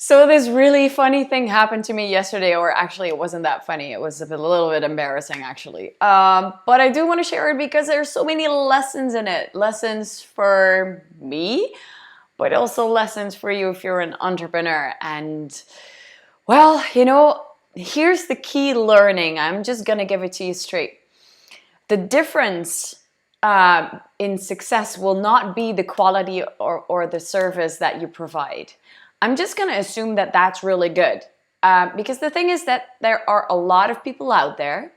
So this really funny thing happened to me yesterday, or actually it wasn't that funny. It was a little bit embarrassing actually. But I do want to share it because there's so many lessons in it. Lessons for me, but also lessons for you if you're an entrepreneur. And well, here's the key learning. I'm just gonna give it to you straight. The difference in success will not be the quality or the service that you provide. I'm just going to assume that that's really good. Because the thing is that there are a lot of people out there,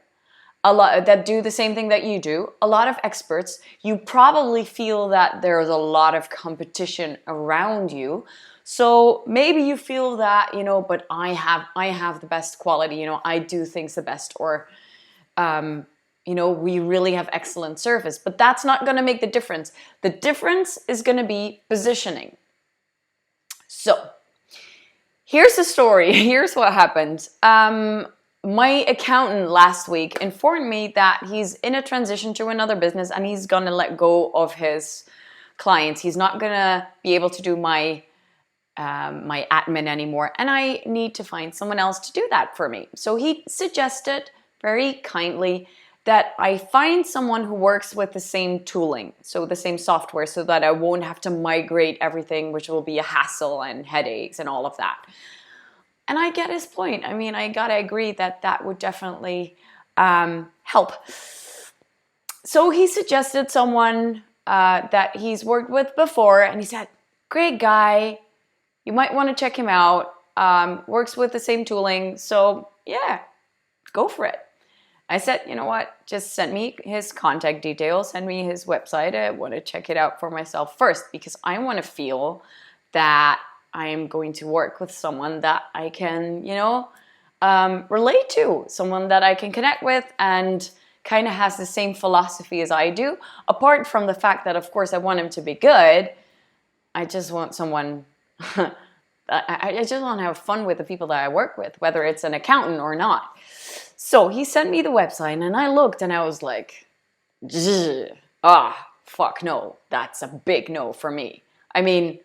a lot that do the same thing that you do, a lot of experts. You probably feel that there's a lot of competition around you. So maybe you feel that, but I have the best quality, I do things the best, or we really have excellent service. But that's not going to make the difference. The difference is going to be positioning. So here's the story. Here's what happened. My accountant last week informed me that he's in a transition to another business and he's going to let go of his clients. He's not going to be able to do my admin anymore, and I need to find someone else to do that for me. So he suggested very kindly that I find someone who works with the same tooling, so the same software, so that I won't have to migrate everything, which will be a hassle and headaches and all of that. And I get his point. I mean, I gotta agree that that would definitely help. So he suggested someone that he's worked with before, and he said, great guy, you might want to check him out, works with the same tooling, so yeah, go for it. I said, you know what, just send me his contact details, send me his website. I want to check it out for myself first, because I want to feel that I am going to work with someone that I can, relate to, someone that I can connect with and kind of has the same philosophy as I do. Apart from the fact that, of course, I want him to be good, I just want someone, I just want to have fun with the people that I work with, whether it's an accountant or not. So he sent me the website and I looked and I was like, fuck no, that's a big no for me. I mean,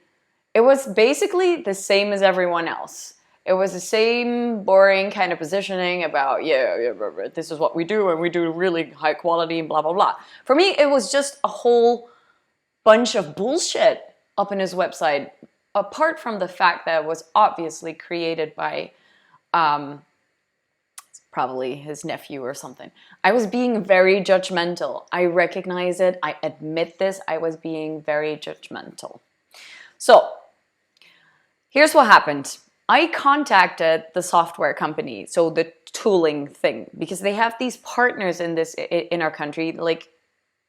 it was basically the same as everyone else. It was the same boring kind of positioning about, this is what we do and we do really high quality and blah, blah, blah. For me, it was just a whole bunch of bullshit up in his website, apart from the fact that it was obviously created by probably his nephew or something. I was being very judgmental. I recognize it. I admit this. I was being very judgmental. So here's what happened. I contacted the software company, so the tooling thing, because they have these partners in our country. Like,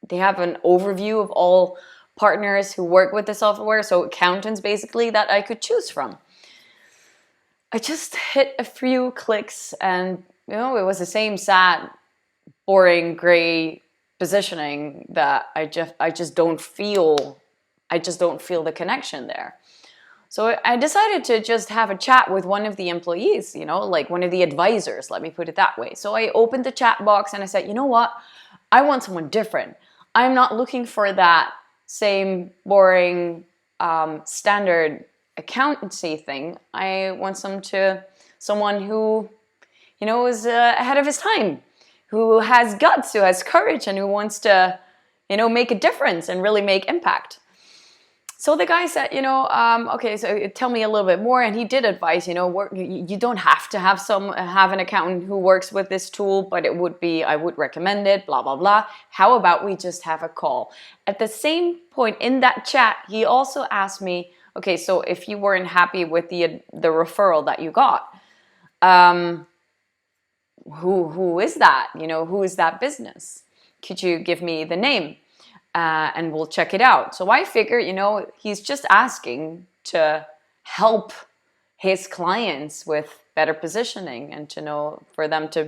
they have an overview of all partners who work with the software, so accountants basically, that I could choose from. I just hit a few clicks and it was the same sad, boring, gray positioning that I just don't feel the connection there. So I decided to just have a chat with one of the employees, like one of the advisors, let me put it that way. So I opened the chat box and I said, you know what? I want someone different. I'm not looking for that same boring standard accountancy thing. I want someone who, is ahead of his time, who has guts, who has courage, and who wants to, make a difference and really make impact. So the guy said, okay, so tell me a little bit more. And he did advise, you don't have to have an accountant who works with this tool, but I would recommend it, blah, blah, blah. How about we just have a call? At the same point in that chat, he also asked me, okay, so if you weren't happy with the referral that you got, who is that? Who is that business? Could you give me the name? And we'll check it out. So I figure, he's just asking to help his clients with better positioning and for them to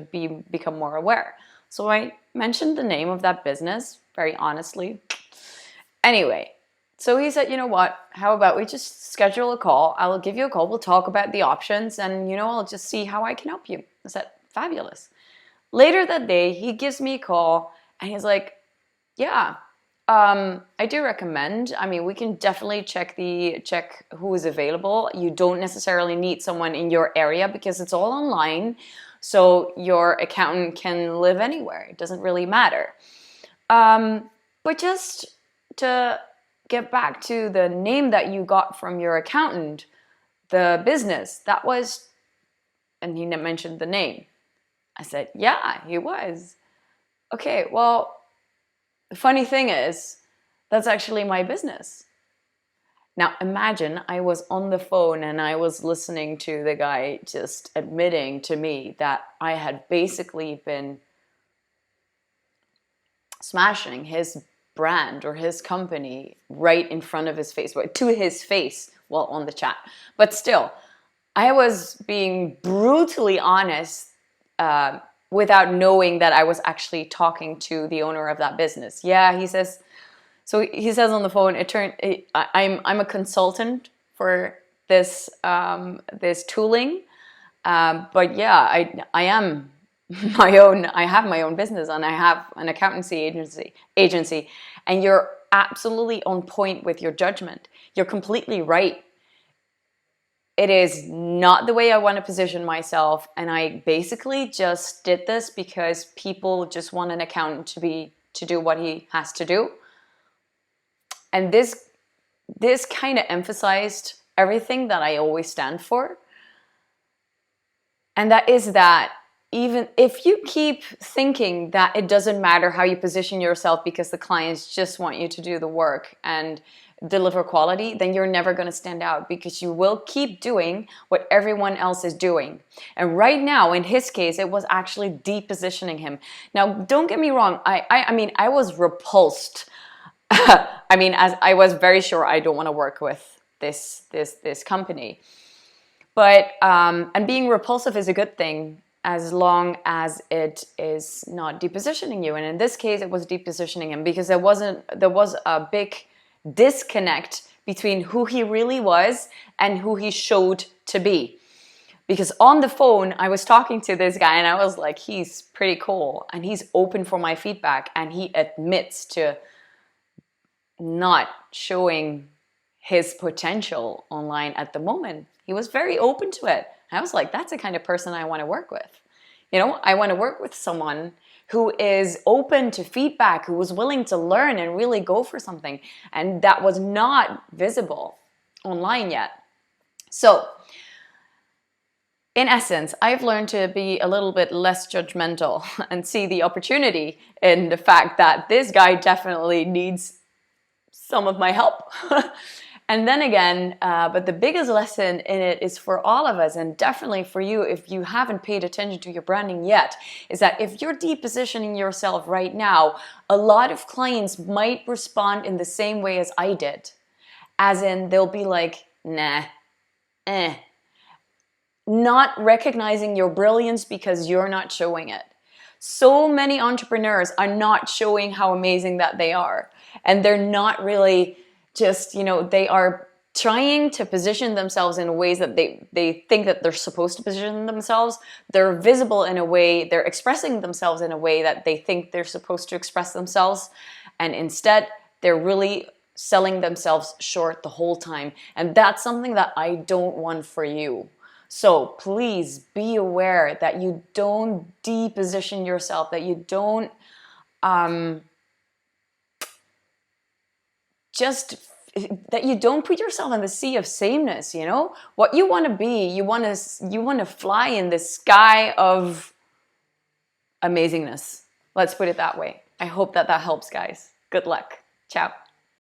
become more aware. So I mentioned the name of that business, very honestly. Anyway, so he said, you know what, how about we just schedule a call? I'll give you a call. We'll talk about the options and, I'll just see how I can help you. I said, fabulous. Later that day, he gives me a call and he's like, yeah, I do recommend. I mean, we can definitely check who is available. You don't necessarily need someone in your area because it's all online. So your accountant can live anywhere. It doesn't really matter. But just to get back to the name that you got from your accountant, the business, that was, and he mentioned the name. I said, yeah, he was. Okay, well, the funny thing is, that's actually my business. Now imagine I was on the phone and I was listening to the guy just admitting to me that I had basically been smashing his brand or his company right in front of his face, to his face while on the chat. But still, I was being brutally honest without knowing that I was actually talking to the owner of that business. Yeah, he says, so he says on the phone, I'm a consultant for this this tooling, but yeah, I am I have my own business and I have an accountancy agency, and you're absolutely on point with your judgment. You're completely right. It is not the way I want to position myself, and I basically just did this because people just want an accountant to do what he has to do. And this kind of emphasized everything that I always stand for. And that is that even if you keep thinking that it doesn't matter how you position yourself because the clients just want you to do the work and deliver quality, then you're never going to stand out because you will keep doing what everyone else is doing. And right now, in his case, it was actually depositioning him. Now, don't get me wrong. I mean, I was repulsed. I mean, as I was very sure I don't want to work with this company. But and being repulsive is a good thing as long as it is not depositioning you. And in this case, it was depositioning him because there was a big disconnect between who he really was and who he showed to be. Because on the phone, I was talking to this guy and I was like, he's pretty cool and he's open for my feedback and he admits to not showing his potential online at the moment. He was very open to it. I was like, that's the kind of person I want to work with. You know, I want to work with someone who is open to feedback, who was willing to learn and really go for something. And that was not visible online yet. So, in essence, I've learned to be a little bit less judgmental and see the opportunity in the fact that this guy definitely needs some of my help. And then again, but the biggest lesson in it is for all of us, and definitely for you if you haven't paid attention to your branding yet, is that if you're depositioning yourself right now, a lot of clients might respond in the same way as I did. As in, they'll be like, nah, not recognizing your brilliance because you're not showing it. So many entrepreneurs are not showing how amazing that they are. And they're not really just, you know, they are trying to position themselves in ways that they think that they're supposed to position themselves. They're visible in a way, they're expressing themselves in a way that they think they're supposed to express themselves. And instead, they're really selling themselves short the whole time. And that's something that I don't want for you. So please be aware that you don't deposition yourself, that you don't that you don't put yourself in the sea of sameness. You know what you want to be. You want to fly in the sky of amazingness. Let's put it that way. I hope that helps, guys. Good luck. Ciao.